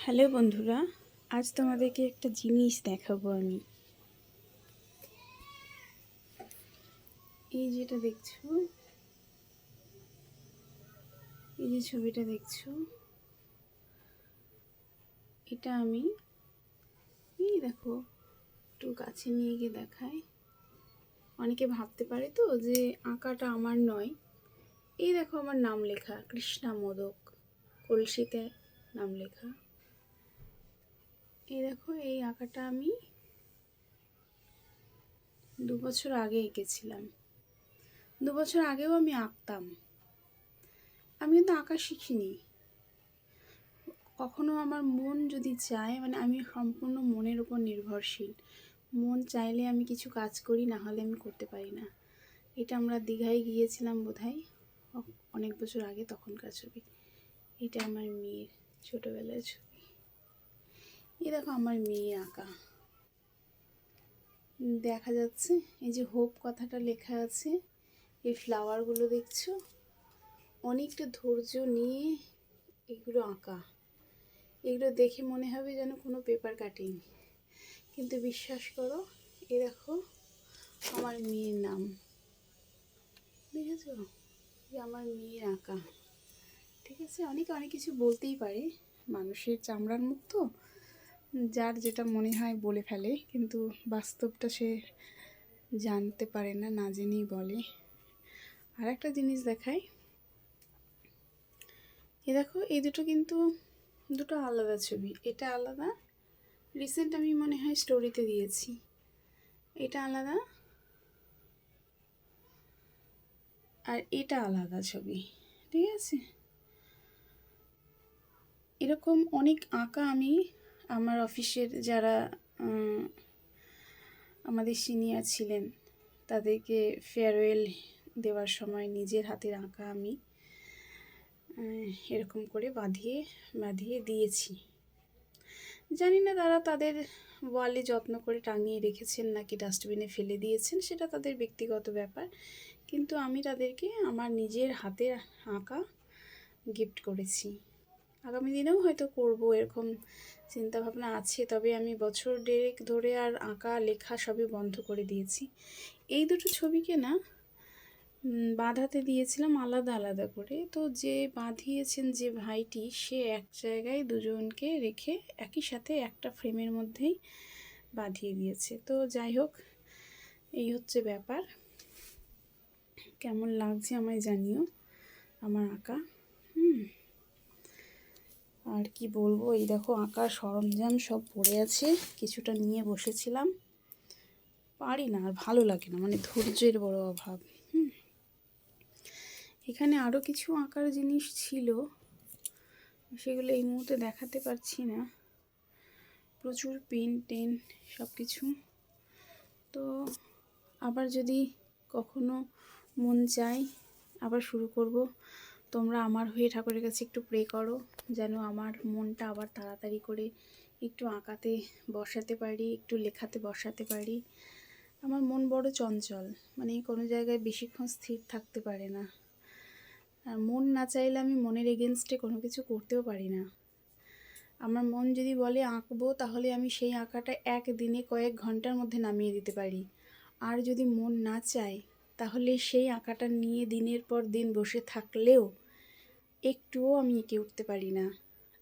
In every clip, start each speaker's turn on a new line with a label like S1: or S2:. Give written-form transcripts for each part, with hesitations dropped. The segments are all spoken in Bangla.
S1: হ্যালো বন্ধুরা, আজ তোমাদেরকে একটা জিনিস দেখাবো আমি। এই যেটা দেখছো, এই যে ছবিটা দেখছো, এটা আমি এই দেখো একটু কাছে নিয়ে গিয়ে দেখাই। অনেকে ভাবতে পারে তো যে আঁকাটা আমার নয়। এই দেখো আমার নাম লেখা, কৃষ্ণা মোদক, কলসিতে নাম লেখা। এই দেখো এই আঁকাটা আমি 2 বছর আগে এঁকেছিলাম। 2 বছর আগেও আমি আঁকতাম। আমি কিন্তু আঁকা শিখিনি। কখনো আমার মন যদি চায়, মানে আমি সম্পূর্ণ মনের উপর নির্ভরশীল। মন চাইলে আমি কিছু কাজ করি, না হলে আমি করতে পারি না। এটা আমরা দীঘায় গিয়েছিলাম বোধহয় অনেক বছর আগে, তখনকার ছবি। এটা আমার মেয়ের ছোটোবেলার ছবি। এই দেখো আমার মেয়ে আঁকা, দেখা যাচ্ছে এই যে হোপ কথাটা লেখা আছে। এই ফ্লাওয়ারগুলো দেখছো, অনেকটা ধৈর্য নিয়ে এগুলো আঁকা। এগুলো দেখে মনে হবে যেন কোনো পেপার কাটিং, কিন্তু বিশ্বাস করো, এ দেখো আমার মেয়ের নাম, দেখেছো? যে আমার মেয়ের আঁকা। ঠিক আছে, অনেকে অনেক কিছু বলতেই পারে, মানুষের চামড়ার মুখ তো, যার যেটা মনে হয় বলে ফেলে, কিন্তু বাস্তবটা সে জানতে পারে না, না জেনেই বলে। আর একটা জিনিস দেখাই, এ দেখো এই দুটো কিন্তু দুটো আলাদা ছবি। এটা আলাদা, রিসেন্ট আমি মনে হয় স্টোরিতে দিয়েছি। এটা আলাদা আর এটা আলাদা ছবি, ঠিক আছে? এরকম অনেক আঁকা আমি আমার অফিসের যারা আমাদের সিনিয়র ছিলেন, তাদেরকে ফেয়ারওয়েল দেওয়ার সময় নিজের হাতের আঁকা আমি এরকম করে বাঁধিয়ে দিয়েছি। জানি না তারা তাদের ওয়ালে যত্ন করে টাঙিয়ে রেখেছেন নাকি ডাস্টবিনে ফেলে দিয়েছেন, সেটা তাদের ব্যক্তিগত ব্যাপার। কিন্তু আমি তাদেরকে আমার নিজের হাতের আঁকা গিফট করেছি। আগামী দিনেও হয়তো করব, এরকম চিন্তাভাবনা আছে। তবে আমি বছর দেড়েক ধরে আর আঁকা লেখা সবই বন্ধ করে দিয়েছি। এই দুটো ছবিকে না বাঁধাতে দিয়েছিলাম আলাদা আলাদা করে। তো যে বাঁধিয়েছেন যে ভাইটি, সে এক জায়গায় দুজনকে রেখে একই সাথে একটা ফ্রেমের মধ্যেই বাঁধিয়ে দিয়েছে। তো যাই হোক, এই হচ্ছে ব্যাপার। কেমন লাগছে আমায় জানিও আমার আঁকা। আর কি বলবো, এই দেখো আঁকার সরঞ্জাম সব পড়ে আছে, কিছুটা নিয়ে বসেছিলাম, পারি না, আর ভালো লাগে না, মানে ধৈর্যের বড় অভাব। এখানে আরও কিছু আঁকার জিনিস ছিল, সেগুলো এই মুহূর্তে দেখাতে পারছি না। প্রচুর পেন সব কিছু। তো আবার যদি কখনো মন চায় আবার শুরু করব। তোমরা আমার হয়ে ঠাকুরের কাছে একটু প্রে করো, যেন আমার মনটা আবার তাড়াতাড়ি করে একটু আঁকাতে বসাতে পারি, একটু লেখাতে বসাতে পারি। আমার মন বড় চঞ্চল, মানে কোনো জায়গায় বেশিক্ষণ স্থির থাকতে পারে না। আর মন না চাইলে আমি মনের এগেনস্টে কোনো কিছু করতেও পারি না। আমার মন যদি বলে আঁকবো, তাহলে আমি সেই আঁকাটা একদিনে কয়েক ঘন্টার মধ্যে নামিয়ে দিতে পারি। আর যদি মন না চায়, তাহলে সেই আঁকাটা নিয়ে দিনের পর দিন বসে থাকলেও একটুও আমি এঁকে উঠতে পারি না।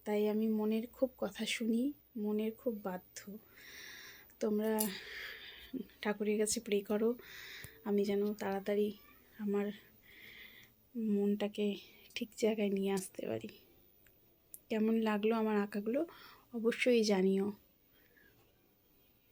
S1: তাই আমি মনের খুব কথা শুনি, মনের খুব বাধ্য। তোমরা ঠাকুরের কাছে প্রে করো, আমি যেন তাড়াতাড়ি আমার মনটাকে ঠিক জায়গায় নিয়ে আসতে পারি। কেমন লাগলো আমার আঁকাগুলো অবশ্যই জানিও।